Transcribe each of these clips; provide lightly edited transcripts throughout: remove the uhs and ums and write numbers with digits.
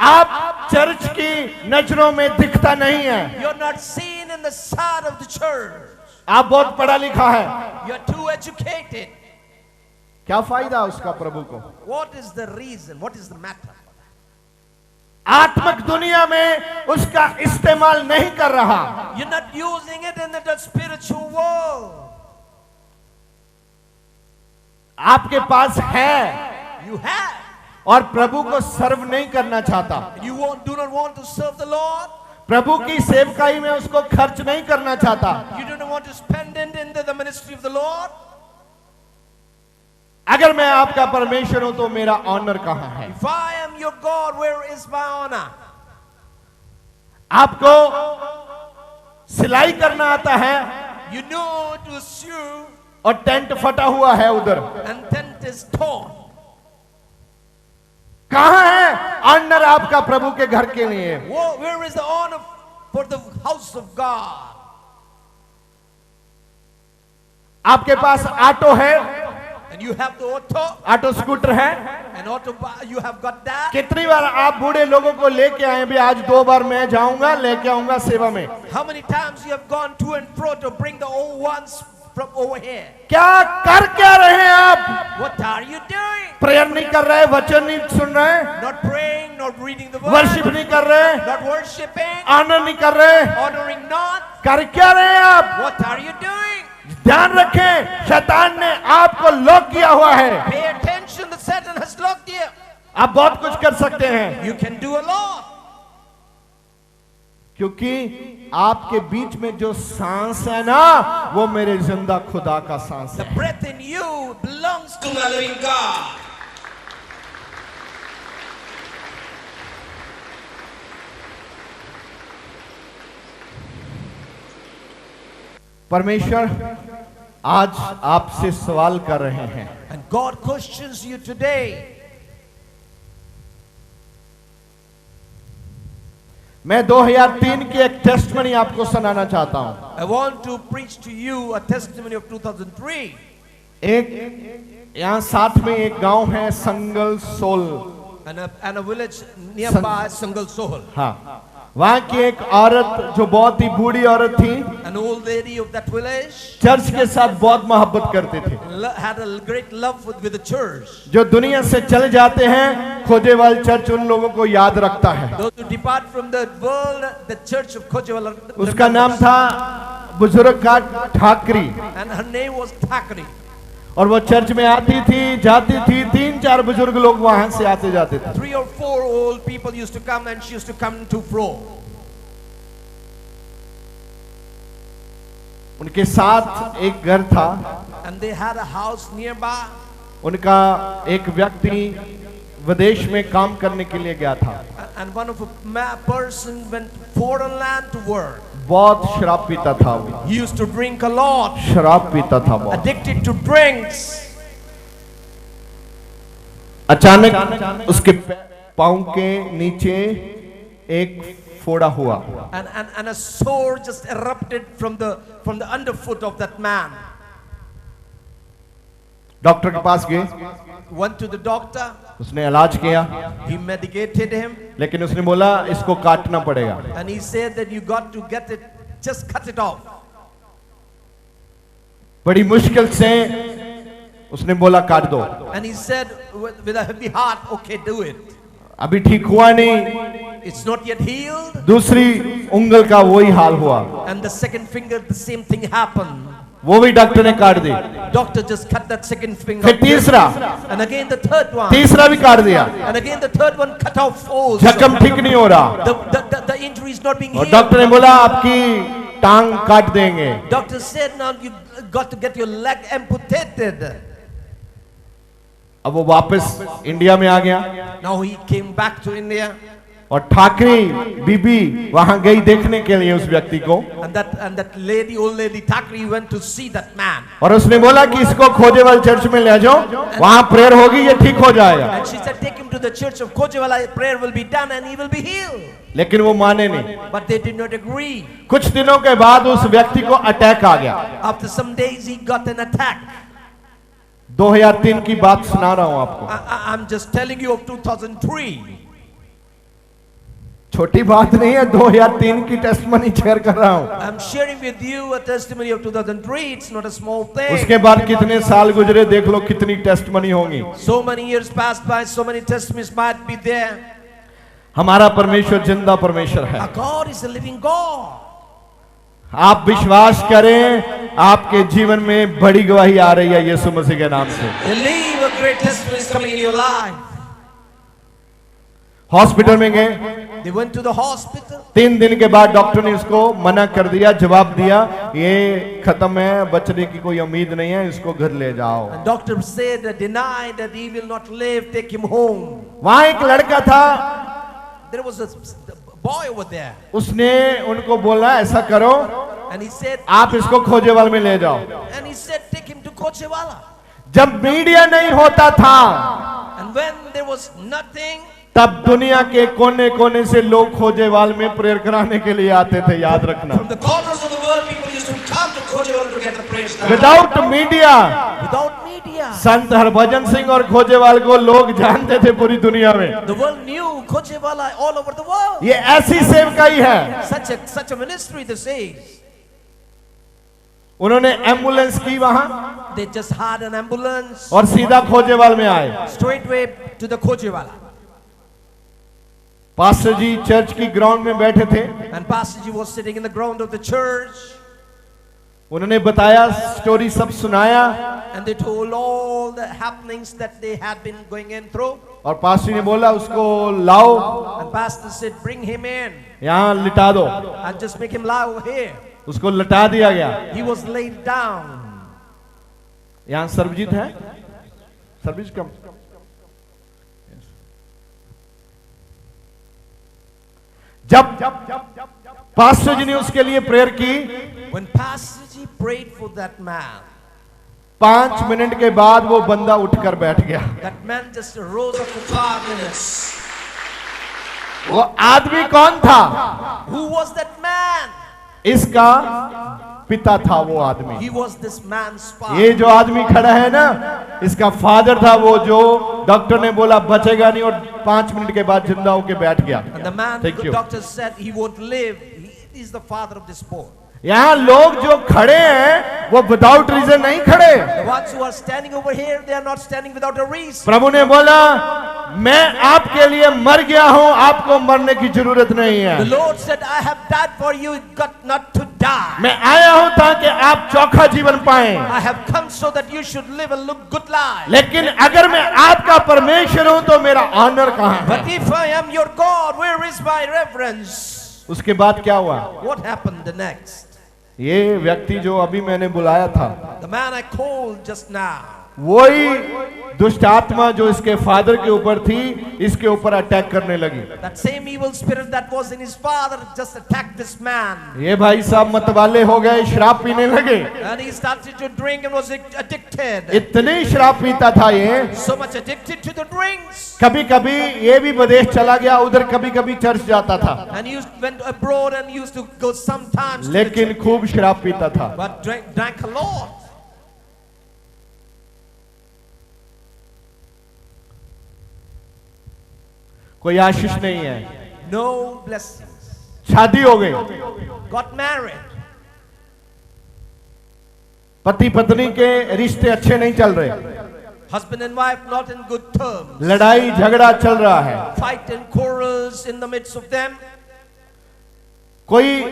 आप चर्च की नजरों में दिखता नहीं है। You're not seen in the sight of the church. आप बहुत पढ़ा लिखा है, You're too educated. क्या फायदा उसका प्रभु को? What is the reason? What is the matter? आत्मिक दुनिया में उसका इस्तेमाल नहीं कर रहा। You're not using it in the spiritual world. आपके पास है You have. और प्रभु को सर्व नहीं करना चाहता। You do not want to serve the Lord. प्रभु की सेवकाई में उसको खर्च नहीं करना चाहता। You do not want to spend it in the ministry of the Lord. अगर मैं आपका परमेश्वर हूं तो मेरा ऑनर कहां है? If I am your God, where is my honor? आपको सिलाई करना आता है You know to sew, और टेंट फटा हुआ है उधर। and tent is torn. कहां है ऑनर आपका प्रभु के घर के लिए? Where is the honor for the house of God? आपके पास ऑटो है, And you have the auto, auto scooter है। and auto, you have got that. कितनी बार आप बूढ़े लोगों को लेके आए? भी आज 2 बार मैं जाऊंगा, लेके आऊंगा सेवा में। How many times you have gone to and fro to bring the old ones from over here? क्या कर क्या रहे हैं आप? What are you doing? Prayer नहीं कर रहे, वचन नहीं सुन रहे, Not praying, not reading the word, worship नहीं कर रहे, not worshiping, ऑनर नहीं कर रहे, honoring not. कर क्या रहे हैं आप? What are you doing? ध्यान रखें, शैतान ने आपको लॉक किया हुआ है। Pay attention, the Satan has locked you. आप बहुत कुछ कर सकते हैं, You can do a lot. क्योंकि आपके बीच में जो सांस है ना, वो मेरे जिंदा खुदा का सांस The है। breath in you belongs to the living God. परमेश्वर आज आपसे सवाल कर रहे हैं। And God questions you today. मैं 2003 की एक टेस्टमनी आपको सुनाना चाहता हूं। I want to preach to you a testimony of 2003. एक यहां साथ में एक गांव है संगल soul, And a village nearby, Sangal Sohal. हाँ, वहां की एक औरत जो बहुत ही बूढ़ी औरत थी, An old lady of that village church के साथ बहुत मोहब्बत करते थे। had a great love with the church. जो दुनिया से चले जाते हैं, खोजेवाल चर्च उन लोगों को याद रखता है। Those who depart from the world, the church of Kojewala. उसका नाम था बुजुर्ग का Thakri, And her name was Thakri. और वो चर्च में आती थी, जाती थी। 3-4 बुजुर्ग लोग वहां से आते जाते थे। 3 or 4 old people used to come, and she used to come to fro. उनके साथ एक घर था, And they had a house nearby. उनका एक व्यक्ति विदेश में काम करने के लिए गया था। And one of a person went foreign land to work. बहुत शराब पीता था वो, He used to drink a lot, शराब पीता था बहुत। addicted to drinks. अचानक उसके पाँव के नीचे एक फोड़ा हुआ। And a sore just erupted from the underfoot of that man. Doctor के पास गए, Went to the doctor. उसने इलाज किया, He medicated him, लेकिन उसने बोला इसको काटना पड़ेगा। and he said that you got to get it, just cut it off. बड़ी मुश्किल से उसने बोला काट दो। And he said with a heavy heart, okay, do it. अभी ठीक हुआ नहीं, It's not yet healed. दूसरी उंगल का वही हाल हुआ, And the second finger, the same thing happened. वो भी डॉक्टर ने काट दी। Doctor just cut that second finger. फिर तीसरा, And again the third one. तीसरा भी काट दिया। And again the third one cut off also. जख्म ठीक नहीं हो रहा, The injury is not being और healed. डॉक्टर ने बोला आपकी टांग काट देंगे। Doctor said now you got to get your leg amputated. अब वो वापस इंडिया में आ गया, Now he came back to India. और ठाकरी बीबी वहां गई देखने के लिए उस व्यक्ति को, And that lady, old lady Thakri, went to see that man. और उसने बोला कि इसको खोजेवाल चर्च में ले जाओ, वहां प्रेयर होगी, ये ठीक हो जाएगा। And she said, take him to the church of Kojewala, prayer will be done and he will be healed. लेकिन वो माने नहीं। But they did not agree. कुछ दिनों के बाद उस व्यक्ति को अटैक आ गया। After some days he got an attack. 2003 की बात सुना रहा हूं आपको। I'm just telling you of 2003. छोटी बात नहीं है, 2003 की टेस्टमनी शेयर कर रहा हूं। I'm sharing with you a testimony of 2003. It's not a small thing. उसके बाद कितने साल गुजरे, देख लो कितनी टेस्टमनी होंगी। So many years passed by, so many testimonies might be there. हमारा परमेश्वर जिंदा परमेश्वर है। Our God is a living God. आप विश्वास करें, आपके जीवन में बड़ी गवाही आ रही है यीशु मसीह के नाम से। Believe a great testimony is coming in your life. Hospital में गए, They went to the hospital. 3 दिन के बाद डॉक्टर ने इसको मना कर दिया, जवाब दिया ये खत्म है, बचने की कोई उम्मीद नहीं है, इसको घर ले जाओ। And doctor said, denied that he will not live, take him home. वहां एक लड़का था, There was a boy over there. उसने उनको बोला ऐसा करो, And he said, आप इसको खोजेवाल में ले जाओ। and he said, take him to Kochewala. जब मीडिया नहीं होता था, And when there was nothing, तब दुनिया के कोने कोने से लोग खोजेवाल में प्रेयर कराने के लिए आते थे, याद रखना। from the corners of the world, people used to come to Kochewala to get the praise. Without media, Without media, संत हरभजन सिंह और खोजेवाल को लोग जानते थे पूरी दुनिया में। the world knew Kochewala all over the world. ये ऐसी सेवकाई है। Such a ministry, this is. उन्होंने एम्बुलेंस की वहां They just had an ambulance और सीधा खोजेवाल में आए। straightway to the Kochewala. Pastor ji church की ग्राउंड में बैठे थे, And Pastor Ji was sitting in the ground of the church. उन्होंने बताया, स्टोरी सब सुनाया, And they told all the happenings that they had been going in through. और pastor ने बोला उसको लाओ, And Pastor said, bring him in यहाँ लिटा दो। and just make him lie over here. उसको लटा दिया गया। He was laid down. यहाँ सर्वजीत है, सर्वजीत कम। जब पास्टर जी ने उसके लिए प्रेयर की, When Pastor Ji prayed for that man, 5 minute के बाद वो बंदा उठकर बैठ गया। that man just rose up for 5 minutes. वो आदमी कौन था? Who was that man? इसका पिता था वो आदमी। He was this man's ये father. जो आदमी खड़ा है ना, इसका फादर था वो, जो डॉक्टर ने बोला बचेगा नहीं और 5 मिनट के बाद जिंदा होके बैठ गया। And the man, Thank the you. doctor said he won't live. He is the father of this boy. यहाँ लोग जो खड़े हैं वो विदाउट रीजन नहीं खड़े। The ones who are standing over here, they are not standing without a reason. प्रभु ने बोला मैं आपके लिए मर गया हूं, आपको मरने की जरूरत नहीं The है। Lord said, I have died for you, you got not to die. मैं आया हूं ताकि आप चोखा जीवन पाएं। I have come so that you should live a good life. लेकिन अगर मैं आपका परमेश्वर हूं तो मेरा ऑनर कहां है? But if I am your God, where is my reverence? उसके बाद क्या हुआ? What happened the next? ये व्यक्ति जो अभी मैंने बुलाया था, The man I called just now, वही दुष्ट आत्मा जो इसके फादर के ऊपर थी, इसके ऊपर अटैक करने लगी। that same evil spirit that was in his father just attacked this man. ये भाई साहब मतवाले हो गए, शराब पीने लगे। And he started to drink and was addicted. इतनी शराब पीता था ये, So much addicted to the drinks. कभी कभी ये भी विदेश चला गया, उधर कभी कभी चर्च जाता था, And he went abroad and used to go sometimes to the लेकिन church, खूब शराब पीता था। but drank a lot. कोई आशीष नहीं है। No blessings. शादी हो गई, Got married. पति पत्नी के रिश्ते अच्छे नहीं चल रहे, Husband and wife not in good terms. लड़ाई झगड़ा चल रहा है। Fight and quarrels in the midst of them. कोई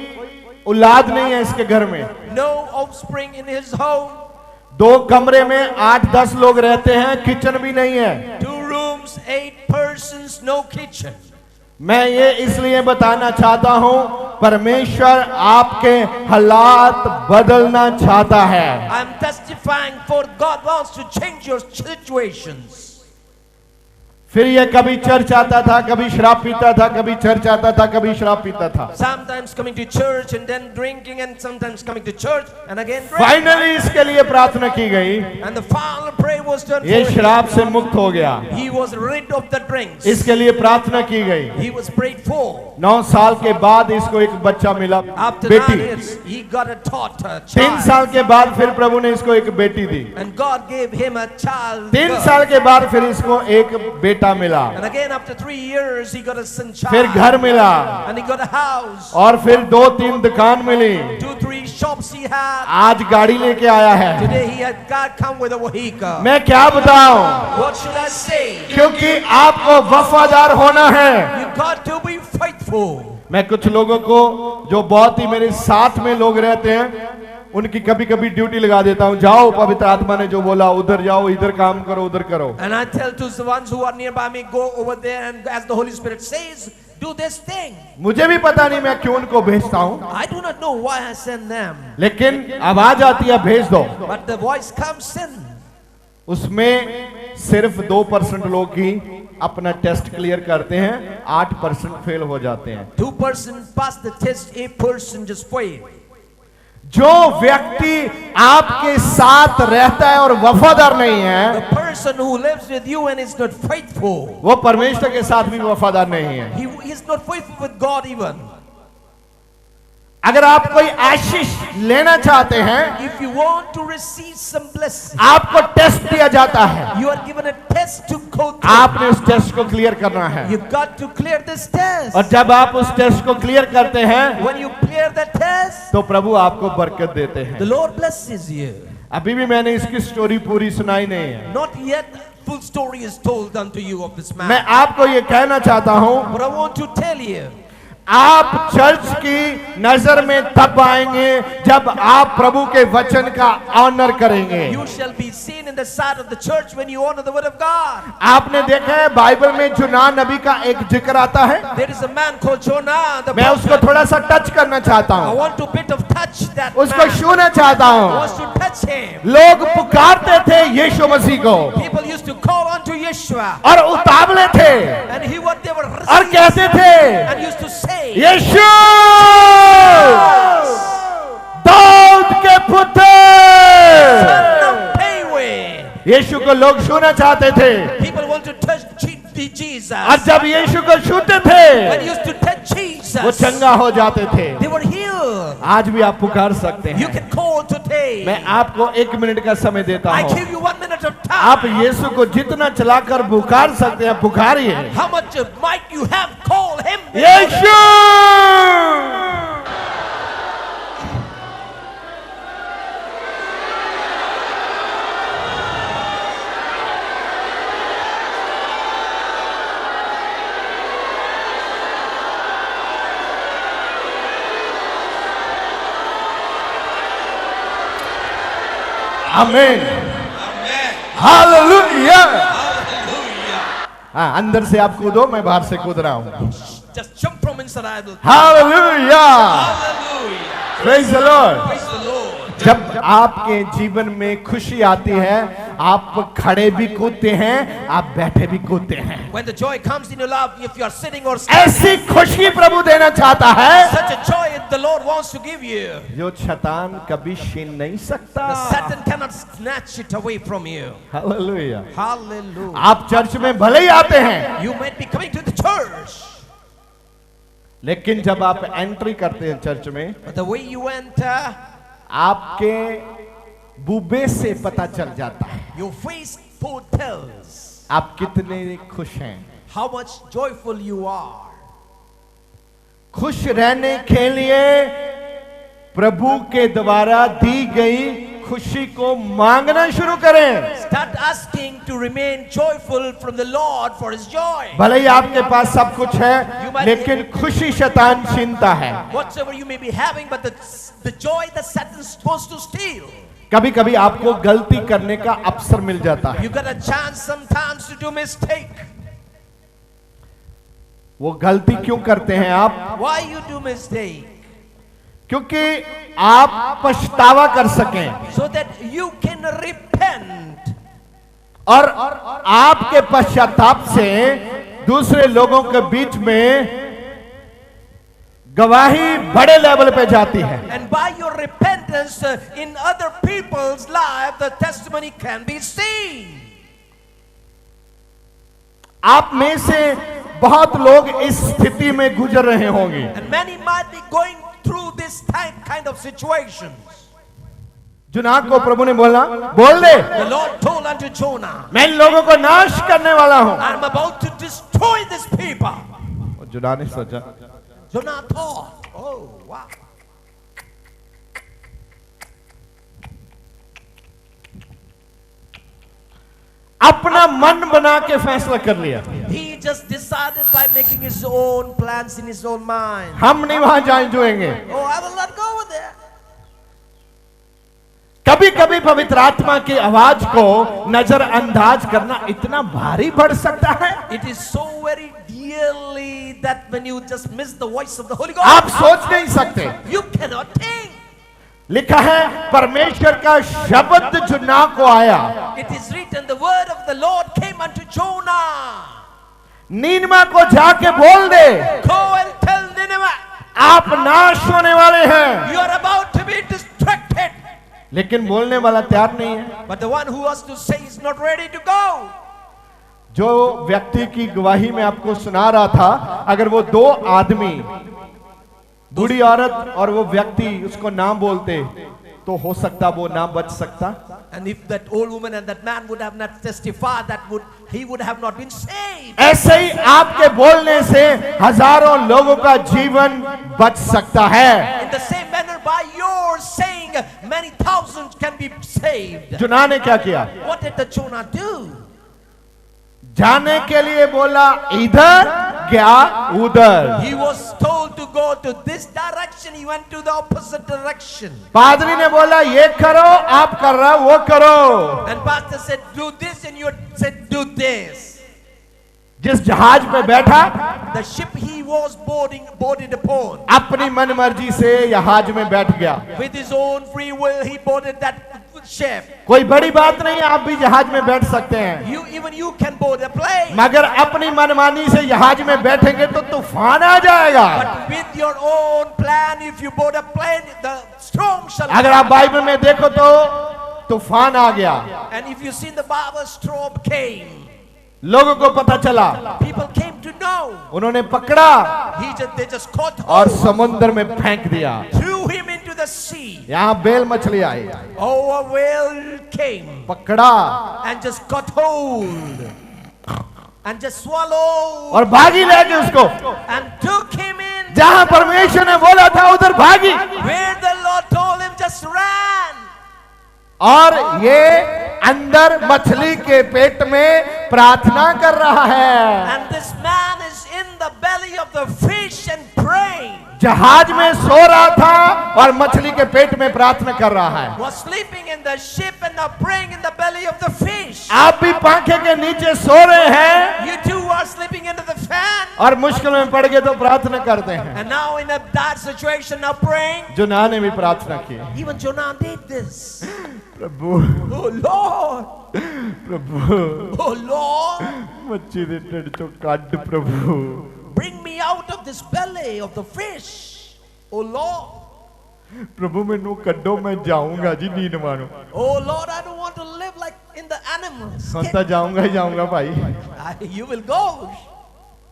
औलाद नहीं है इसके घर में। No offspring in his home. 2 कमरे में 8-10 लोग रहते हैं, किचन भी नहीं है। 2 rooms, 8 persons, no kitchen. मैं ये इसलिए बताना चाहता हूं, परमेश्वर आपके हालात बदलना चाहता है। I'm testifying for God wants to change your situations. फिर ये कभी चर्च आता था, कभी शराब पीता था, कभी चर्च आता था, कभी शराब पीता था। Sometimes coming to church and then drinking, and sometimes coming to church and again drinking. Finally इसके लिए प्रार्थना की गई, And the final prayer was done ये for him. शराब से मुक्त हो गया। He was rid of the drinks. इसके लिए प्रार्थना की गई। He was prayed for. 9 साल के बाद इसको एक बच्चा मिला, After 9 बेटी। years, he got a daughter, 3 child. साल के बाद फिर प्रभु ने इसको एक बेटी दी। And God gave him a child. 3 girl. साल के बाद फिर इसको एक बेटा बेटा मिला, And again, after 3 years, he got a son child. फिर घर मिला, And he got a house. और फिर 2-3 दुकान मिली, 2-3 shops he had. आज गाड़ी लेके आया है। Today he had God come with a vehicle. मैं क्या बताऊं, What should I say? क्योंकि आपको वफादार होना है। You got to be faithful. मैं कुछ लोगों को जो बहुत ही मेरे साथ में लोग रहते हैं, उनकी कभी कभी ड्यूटी लगा देता हूं, जाओ पवित्र आत्मा ने जो बोला उधर जाओ, इधर काम करो, उधर करो। And I tell to the ones who are nearby me, go over there and as the Holy Spirit says, do this thing. मुझे भी पता नहीं मैं क्यों उनको भेजता हूं, I do not know why I send them. लेकिन आवाज आती है भेज दो। But the voice comes, send. उसमें सिर्फ 2% लोग ही अपना टेस्ट क्लियर करते हैं, 8% फेल हो जाते हैं। 2% pass the test, 8% just fail. जो व्यक्ति आपके साथ रहता है और वफादार नहीं है, The person who lives with you and is not faithful, वो परमेश्वर के साथ भी वफादार नहीं है। he is not faithful with God even. अगर आप कोई आशीष लेना चाहते हैं, If you want to receive some blessing, आपको टेस्ट दिया जाता है, you are given a test to go through. आपने उस टेस्ट को क्लियर करना है। You got to clear this test. और जब आप उस टेस्ट को क्लियर करते हैं, When you clear the test, तो प्रभु आपको बरकत देते the हैं। Lord blesses you. अभी भी मैंने इसकी स्टोरी पूरी सुनाई नहीं है। Not yet full story is told unto you of this man. मैं आपको ये कहना चाहता हूं, But I want to tell you, आप चर्च की नजर में तब आएंगे जब आप प्रभु के वचन का ऑनर करेंगे। you shall be seen in the sight of the church when you honor the word of God. आपने देखा है बाइबल में जुना नबी का एक जिक्र आता है, There is a man called Jonah, the मैं उसको prophet. थोड़ा सा टच करना चाहता I हूं, want to bit of touch that उसको man. छूना चाहता I हूं। want to touch him. लोग पुकारते थे यीशु मसीह को People used to call unto Yeshua, और उतावले थे and he what they were और receiving कहते थे, and used to say, यीशु दाऊद के पुत्र। Son of David. यीशु को लोग छूना चाहते थे, People want to touch Jesus. और जब यीशु को छूते थे When used to touch वो Jesus, चंगा हो जाते थे। they were healed. आज भी आप पुकार सकते You हैं। can call today. मैं आपको 1 मिनट का समय देता I हूँ, give you 1 minute of आप time. यीशु को जितना चलाकर पुकार सकते हैं पुकारिए। How much might you have? Call him. यीशु आमीन, हालेलुया। हाँ, अंदर से आप कूदो, मैं बाहर से कूद रहा हूँ। Just jump from inside. I will. Hallelujah, Hallelujah. Praise the Lord. Praise the Lord. जब आपके जीवन में खुशी आती है, आप खड़े भी कूदते हैं, आप बैठे भी कूदते हैं। When the joy comes in your life, if you are sitting or standing, ऐसी खुशी प्रभु देना चाहता है such a joy the Lord wants to give you. जो शैतान कभी छीन नहीं सकता। The Satan cannot snatch it away from you. Hallelujah. Hallelujah. आप चर्च में भले ही आते हैं, You might be coming to the church, लेकिन जब आप एंट्री करते हैं चर्च में, but the way you enter, आपके बुबे से पता चल जाता है your face foretells आप कितने खुश हैं। how much joyful you are. खुश रहने के लिए प्रभु के द्वारा दी गई खुशी को मांगना शुरू करें। Start asking to remain joyful from the Lord for His joy. भले ही आपके पास सब कुछ है, लेकिन खुशी शैतान छीनता है। Whatsoever you may be having, but the joy that Satan wants to steal. कभी कभी आपको गलती करने का अवसर मिल जाता है। You got a chance sometimes to do mistake. वो गलती क्यों करते हैं आप? Why you do mistake? क्योंकि आप पछतावा कर सकें So that you can repent. और आपके पश्चाताप से दूसरे लोगों के बीच में गवाही बड़े लेवल पे जाती है। And by your repentance in other people's life, the testimony can be seen. आप में से बहुत लोग इस स्थिति में गुजर रहे होंगे, And many might be going through this kind of situations. जोना को प्रभु ने बोला, बोल दे, The Lord told unto Jonah, मैं इन लोगों को नाश करने वाला हूं। I'm about to destroy this people. और जोना ने सोचा, Jonah thought, oh wow. अपना मन बना के फैसला कर लिया, He just decided by making his own plans in his own mind. हम नहीं वहां जाए जुएंगे। Oh, I will not go with that. कभी कभी पवित्र आत्मा की आवाज को नजरअंदाज करना इतना भारी पड़ सकता है। It is so very dearly that when you just miss the voice of the Holy आप Ghost, सोच नहीं सकते। you cannot think. लिखा है परमेश्वर का शब्द जोना को आया, It is written, the word of the Lord came unto Jonah. नीनमा को जाके बोल दे, Go and tell Nineveh, आप नाश होने वाले हैं। you are about to be distracted. लेकिन बोलने वाला तैयार नहीं है। But the one who was to say is not ready to go. जो व्यक्ति की गवाही में आपको सुना रहा था, अगर वो दो आदमी, बूढ़ी औरत और वो व्यक्ति उसको ना बोलते तो हो सकता वो ना बच सकता। And if that old woman and that man would have not testified, he would have not been saved. ऐसे ही आपके बोलने से हजारों लोगों का जीवन बच सकता है। In the same manner, by your saying, many thousands can be saved. जोना ने क्या किया? What did the Jonah do? जाने के लिए बोला इधर, गया उधर। He was told to go to this direction. He went to the opposite direction. पादरी ने बोला ये करो, आप कर रहा वो करो। And pastor said, do this, and you said, do this. जिस जहाज पे बैठा, The ship he was boarded upon. अपनी मनमर्जी से जहाज में बैठ गया। With his own free will, he boarded that ship. कोई बड़ी बात नहीं, आप भी जहाज में बैठ सकते हैं, Even you can board a plane. मगर अपनी मनमानी से जहाज में बैठेंगे तो तूफान आ जाएगा। But with your own plan, if you board a plane, the storm shall अगर आप बाइबल में देखो तो तूफान आ गया, And if you see in the Bible, storm came. लोगों को पता चला, People came to know. उन्होंने पकड़ा They just caught और hold, समुद्र में फेंक दिया। threw him into the sea. यहाँ बेल मछली आई, Oh, a whale came पकड़ा and just caught hold and just swallowed और भागी ले गई उसको। and took him in जहां परमेश्वर ने बोला था उधर भागी, where the Lord told him just ran. और ये अंदर मछली के पेट में प्रार्थना कर रहा है। And this man is in the belly of the fish and praying. जहाज में सो रहा था और मछली के पेट में प्रार्थना कर रहा है। Was sleeping in the ship and now praying in the belly of the fish. आप भी पंखे के नीचे सो रहे हैं You too are sleeping under the fan. और मुश्किल में पड़ गए तो प्रार्थना करते हैं। And now in a bad situation, now praying. जोना ने भी प्रार्थना की, Even Jonah did this. Prabhu Oh Lord, Prabhu oh Lord, मच्छी दे ढिड चों कढ प्रभु, bring me out of this belly of the fish. Oh Lord, प्रभु मैनू कड्डो, मैं जाऊंगा जी नींद मानो। oh Lord, I don't want to live like in the animals. हम तो जाऊंगा ही जाऊंगा भाई। You will go.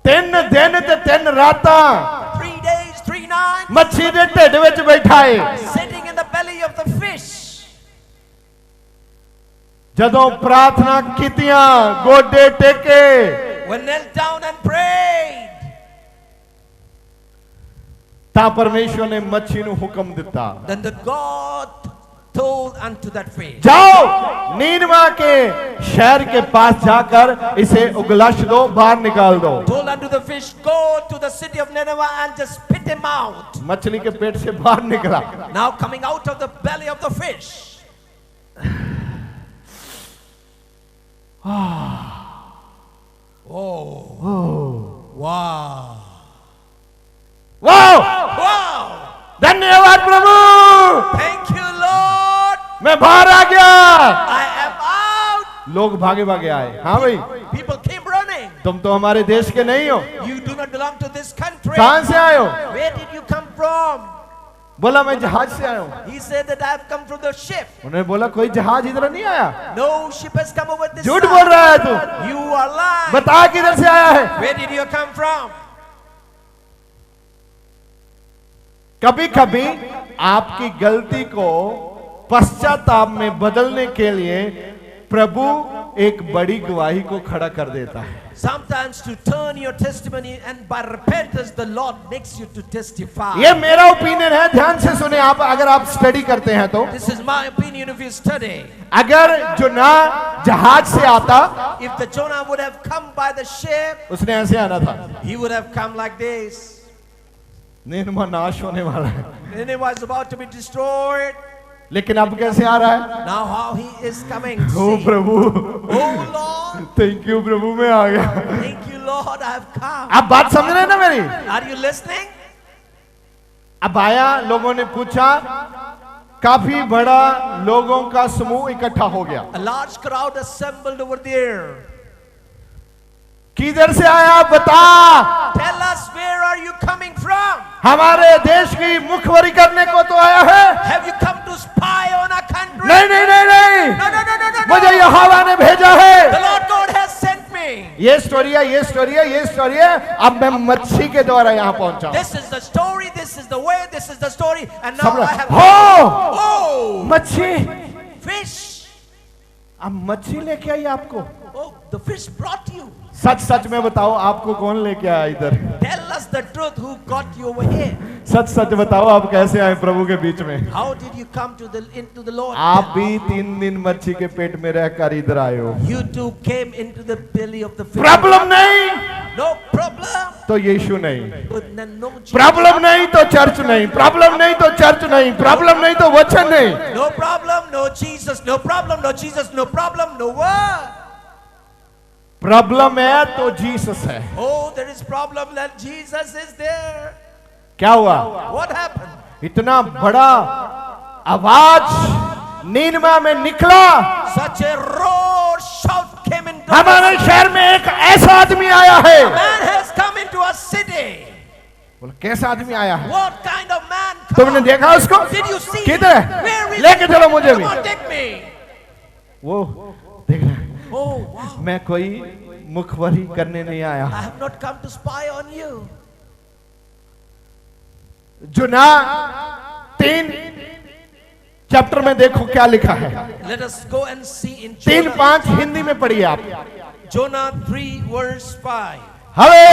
3 दिन ते 3 रातां 3 days, 3 nights, मच्छी दे ढिड विच बैठा है। sitting in the belly of the fish. जदों प्रार्थना कीतियां, गोडे टेके, When knelt down and prayed, ता परमेश्वर ने मच्छी नू हुक्म दिता, then the God told unto that fish, जाओ नीनवा के शहर के पास जाकर इसे उगलश दो, बाहर निकाल दो। told unto the fish, go to the city of Nineveh and just spit him out. मछली के पेट से बाहर निकला। Now coming out of the belly of the fish. Oh. Wow. वाह, Wow. धन्यवाद प्रभु, Thank you, Lord. मैं बाहर आ गया। I am out. लोग भागे भागे आए। हाँ भाई, People came running. तुम तो हमारे देश के नहीं हो, You do not belong to this country. कहां से आए हो? Where did you come from? बोला मैं जहाज से आया हूँ। He said that I have come from the ship. उन्होंने बोला कोई जहाज इधर नहीं आया, No ship has come over this झूठ side. बोल रहा है तू, You are lying. बता किधर से आया है। Where did you come from? कभी कभी आपकी गलती को पश्चाताप में बदलने के लिए प्रभु एक बड़ी गवाही को खड़ा कर देता है। Sometimes to turn your testimony, and by repentance the Lord makes you to testify. ये मेरा ओपिनियन है, ध्यान से सुने आप, अगर आप स्टडी करते हैं तो। This is my opinion if you study. अगर जोना जहाज से आता, If the Jonah would have come by the ship, उसने ऐसे आना था, he would have come like this. निन्वा नाश होने वाला है, Nineveh is about to be destroyed. लेकिन अब कैसे आ रहा है? Now how he is coming. Oh See? प्रभु, Oh Lord, थैंक यू प्रभु, मैं आ गया। thank you Lord, I have come. आप बात समझ रहे हैं ना मेरी? Are you listening? अब आया, लोगों ने पूछा, काफी बड़ा लोगों का समूह इकट्ठा हो गया। A large crowd assembled over there. किधर से आया बता? Tell us, where are you coming from? हमारे देश की मुखबरी करने को तो आया है। Have you come to spy on our country? नहीं नहीं नहीं नहीं, No, no, no, no, no, मुझे no. यहोवा ने भेजा है। The Lord God has sent me. ये स्टोरी है, ये स्टोरी है, ये स्टोरी है। अब मैं मच्छी के द्वारा यहाँ पहुंचा। This is the story, this is the way, this is the story, and now सब I have हो oh मच्छी, fish. अब मच्छी लेके आई आपको। Oh, the fish brought you. सच सच में बताओ, आपको कौन लेके आया इधर? Tell us the truth. Who got you over here? सच सच बताओ, आप कैसे आए प्रभु के बीच में? How did you come to into the Lord? आप भी 3 दिन मच्छी के पेट में रहकर इधर आए हो। You too came into the belly of the fish. Problem नहीं No problem. तो यीशु नहीं, But then no Jesus. Problem नहीं तो चर्च नहीं, प्रॉब्लम नहीं तो चर्च नहीं, प्रॉब्लम नहीं तो वचन नहीं। No problem, no Jesus. No problem, no Jesus. No problem, no word. Problem है तो जीसस है। Oh, there is problem that Jesus is there. क्या हुआ? What happened? इतना बड़ा आवाज नीनमा में निकला, Such a roar, shout came into हमारे शहर में एक ऐसा आदमी आया है। Man has come into our city. बोला कैसा आदमी आया है? What kind of man? तुमने देखा उसको? Did you see? किधर है? Where is लेके चलो मुझे Come भी। on, take me. वो देख रहा है, Oh, wow. मैं कोई मुखबरी करने नहीं आया। I have not come to spy on you. जुना 3 चैप्टर में देखो क्या लिखा है। Let us go and see in 3-5 Jonah, Hindi में पढ़िए आप। Jonah 3 verse 5. हवे